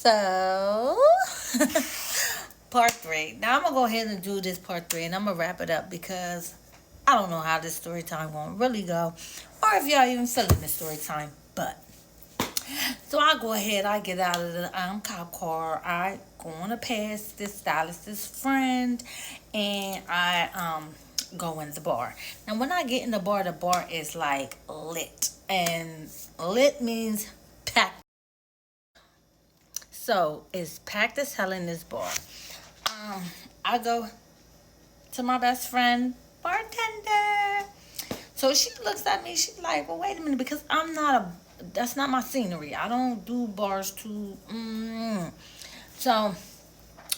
So, part three. Now I'm gonna go ahead and do this part three, and I'm gonna wrap it up because I don't know how this story time won't really go, or if y'all even feeling the story time. But so I go ahead, I get out of the cop car, I go on a pass this stylist's friend, and I go in the bar. Now when I get in the bar is like lit, and lit means packed. So it's packed as hell in this bar. Um, I go to my best friend, bartender. So she looks at me. She's like, "Well, wait a minute, because I'm not a. That's not my scenery. I don't do bars too." So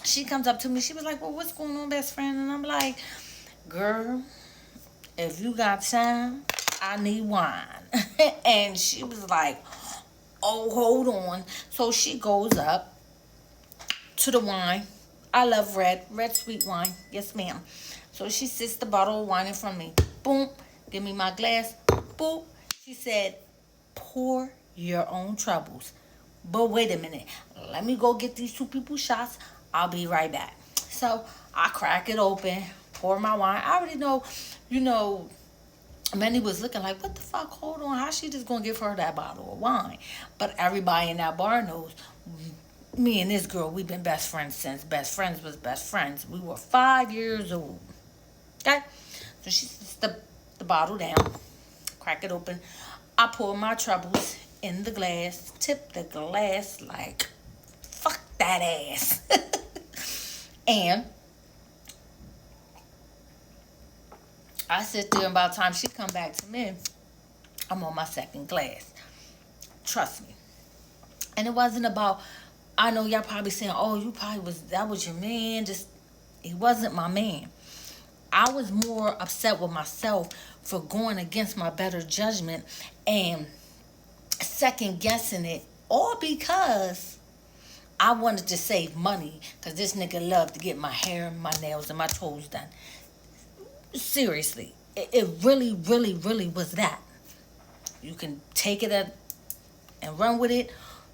she comes up to me. She was like, "Well, what's going on, best friend?" And I'm like, "Girl, if you got time, I need wine." And she was like, "Oh, hold on." So she goes up to the wine. I love red sweet wine. Yes, ma'am. So she sits the bottle of wine in front of me. Boom, give me my glass. Boom. She said, pour your own troubles. But wait a minute. Let me go get these two people shots. I'll be right back. So I crack it open, pour my wine. I already know, you know, Manny was looking like, what the fuck? Hold on. How she just gonna give her that bottle of wine? But everybody in that bar knows me and this girl, we've been best friends since best friends was best friends. We were 5 years old. Okay? So she sets the bottle down, crack it open. I pour my troubles in the glass, tip the glass like, fuck that ass. And I sit there, and by the time she come back to me, I'm on my second glass. Trust me. And it wasn't about, I know y'all probably saying, oh, you probably was, that was your man. Just, he wasn't my man. I was more upset with myself for going against my better judgment and second guessing it, all because I wanted to save money because this nigga loved to get my hair, my nails, and my toes done. Seriously, it really, really, really was that. You can take it and run with it.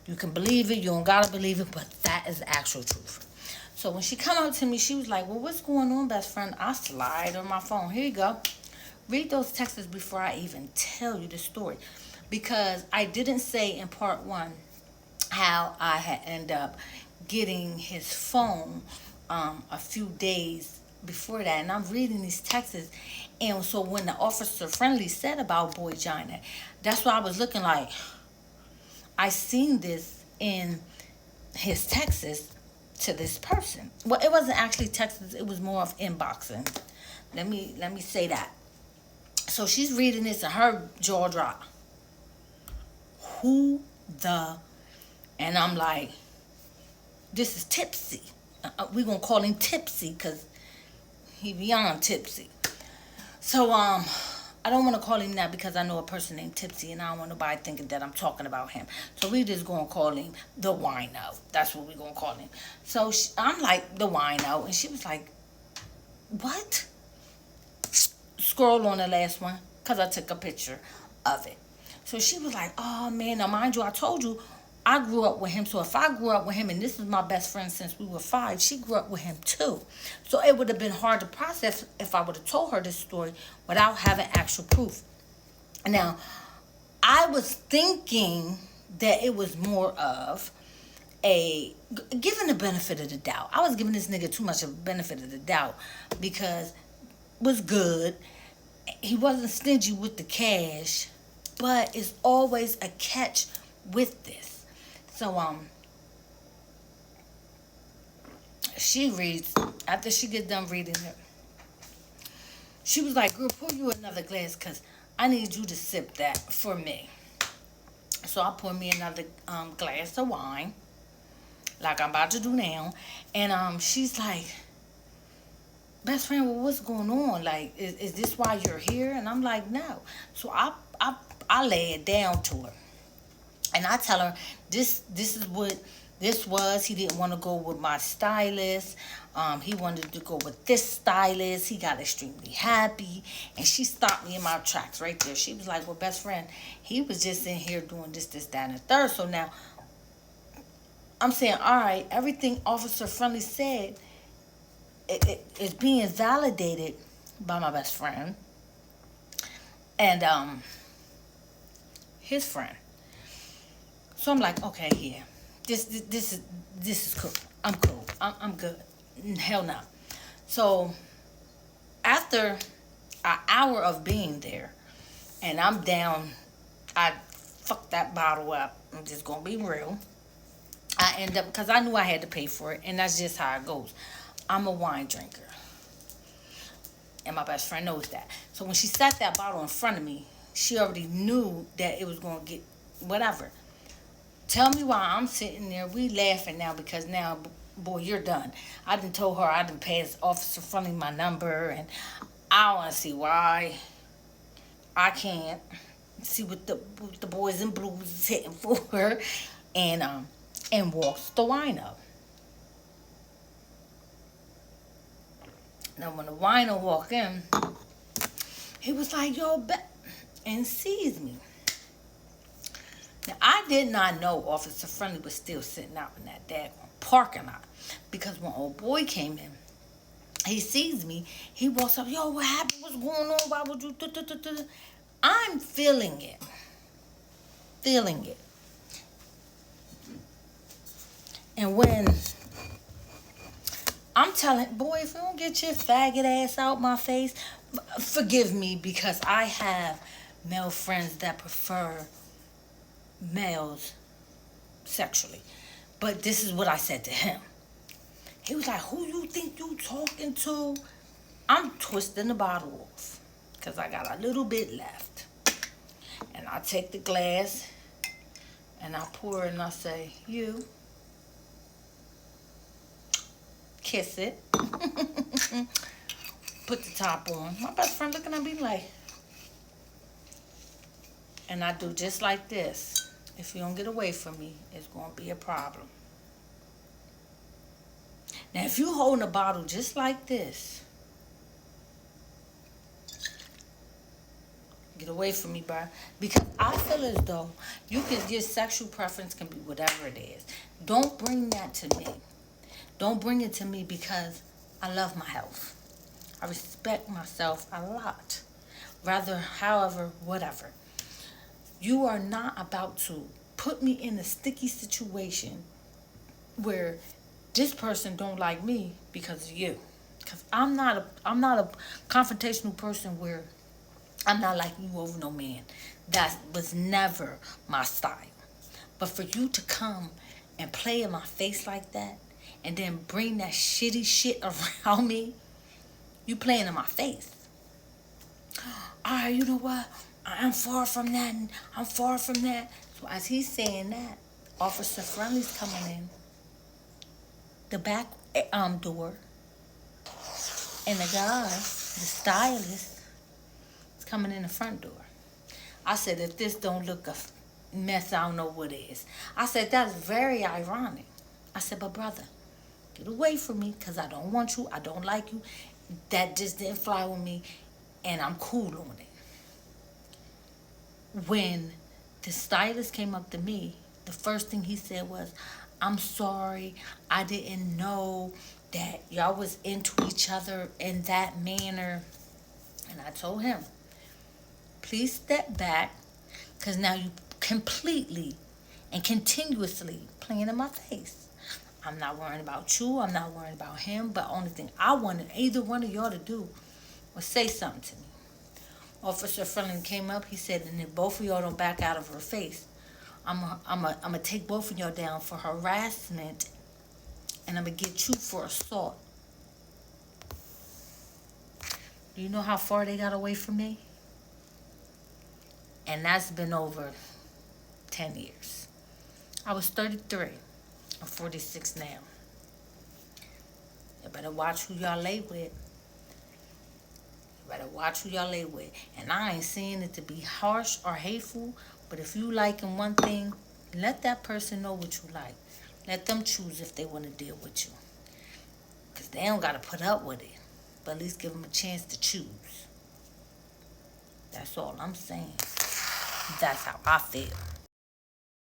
You can believe it. You don't gotta believe it, but that is the actual truth. So when she come up to me, she was like, "Well, what's going on, best friend?" I slide on my phone. Here you go. Read those texts before I even tell you the story, because I didn't say in part one how I had ended up getting his phone a few days before that, and I'm reading these texts, and so when the officer friendly said about Boy Gina, that's why I was looking like I seen this in his texts to this person. Well, it wasn't actually texts; it was more of inboxing. Let me say that. So she's reading this and her jaw drop. Who the? And I'm like, this is Tipsy. We gonna call him Tipsy because he beyond tipsy. So I don't want to call him that because I know a person named Tipsy and I don't want nobody thinking that I'm talking about him. So we just gonna call him the wino. That's what we gonna call him. So I'm like the wino, and she was like, "What?" Scroll on the last one because I took a picture of it. So she was like, "Oh man, now mind you, I told you I grew up with him. So if I grew up with him, and this is my best friend since we were 5, she grew up with him too. So it would have been hard to process if I would have told her this story without having actual proof." Now, I was thinking that it was more of a given the benefit of the doubt. I was giving this nigga too much of a benefit of the doubt because it was good. He wasn't stingy with the cash, but it's always a catch with this. So she reads, after she get done reading it, she was like, "Girl, pour you another glass because I need you to sip that for me." So I pour me another glass of wine, like I'm about to do now. And she's like, "Best friend, well, what's going on? Like, is this why you're here?" And I'm like, "No." So I lay it down to her. And I tell her, this is what this was. He didn't want to go with my stylist. He wanted to go with this stylist. He got extremely happy. And she stopped me in my tracks right there. She was like, "Well, best friend, he was just in here doing this, that, and the third. So now I'm saying, all right, everything Officer Friendly said is being validated by my best friend and his friend. So I'm like, okay, yeah, this is cool. I'm cool. I'm good. Hell no. So after an hour of being there, and I'm down, I fucked that bottle up. I'm just gonna be real. I end up because I knew I had to pay for it, and that's just how it goes. I'm a wine drinker, and my best friend knows that. So when she set that bottle in front of me, she already knew that it was gonna get whatever. Tell me why I'm sitting there. We laughing now because now, boy, you're done. I done told her I done passed Officer Friendly my number, and I want to see why I can't see what the boys in blues is hitting for her, and walks the wine up. Now when the wino walked in, he was like, "Yo, and sees me. Now I did not know Officer Friendly was still sitting out in that daggone parking lot because when old boy came in, he sees me. He walks up, "Yo, what happened? What's going on? Why would you?" I'm feeling it, and when I'm telling, boy, if you don't get your faggot ass out my face, forgive me because I have male friends that prefer males sexually. But this is what I said to him. He was like, "Who you think you talking to?" I'm twisting the bottle off because I got a little bit left. And I take the glass and I pour it and I say, "You." Kiss it. Put the top on. My best friend looking at me like, and I do just like this. If you don't get away from me, it's going to be a problem. Now, if you holding a bottle just like this, get away from me, bro. Because I feel as though your sexual preference can be whatever it is. Don't bring that to me. Don't bring it to me because I love my health. I respect myself a lot. Rather, however, whatever. You are not about to put me in a sticky situation where this person don't like me because of you. Because I'm not a confrontational person where I'm not like you over no man. That was never my style. But for you to come and play in my face like that and then bring that shitty shit around me, you playing in my face. Alright, you know what? I'm far from that. And I'm far from that. So as he's saying that, Officer Friendly's coming in the back door, and the guy, the stylist, is coming in the front door. I said, if this don't look a mess, I don't know what is. I said, that's very ironic. I said, but brother, get away from me because I don't want you. I don't like you. That just didn't fly with me, and I'm cool on it. When the stylist came up to me, the first thing he said was, "I'm sorry, I didn't know that y'all was into each other in that manner." And I told him, please step back because now you completely and continuously playing in my face. I'm not worrying about you. I'm not worrying about him. But only thing I wanted either one of y'all to do was say something to me. Officer Friendly came up. He said, and if both of y'all don't back out of her face, I'm take both of y'all down for harassment, and I'm gonna get you for assault. Do you know how far they got away from me? And that's been over 10 years. I was 33. I'm 46 now. You better watch who y'all lay with. You better watch who y'all lay with. And I ain't saying it to be harsh or hateful, but if you liking one thing, let that person know what you like. Let them choose if they want to deal with you. Because they don't got to put up with it. But at least give them a chance to choose. That's all I'm saying. That's how I feel.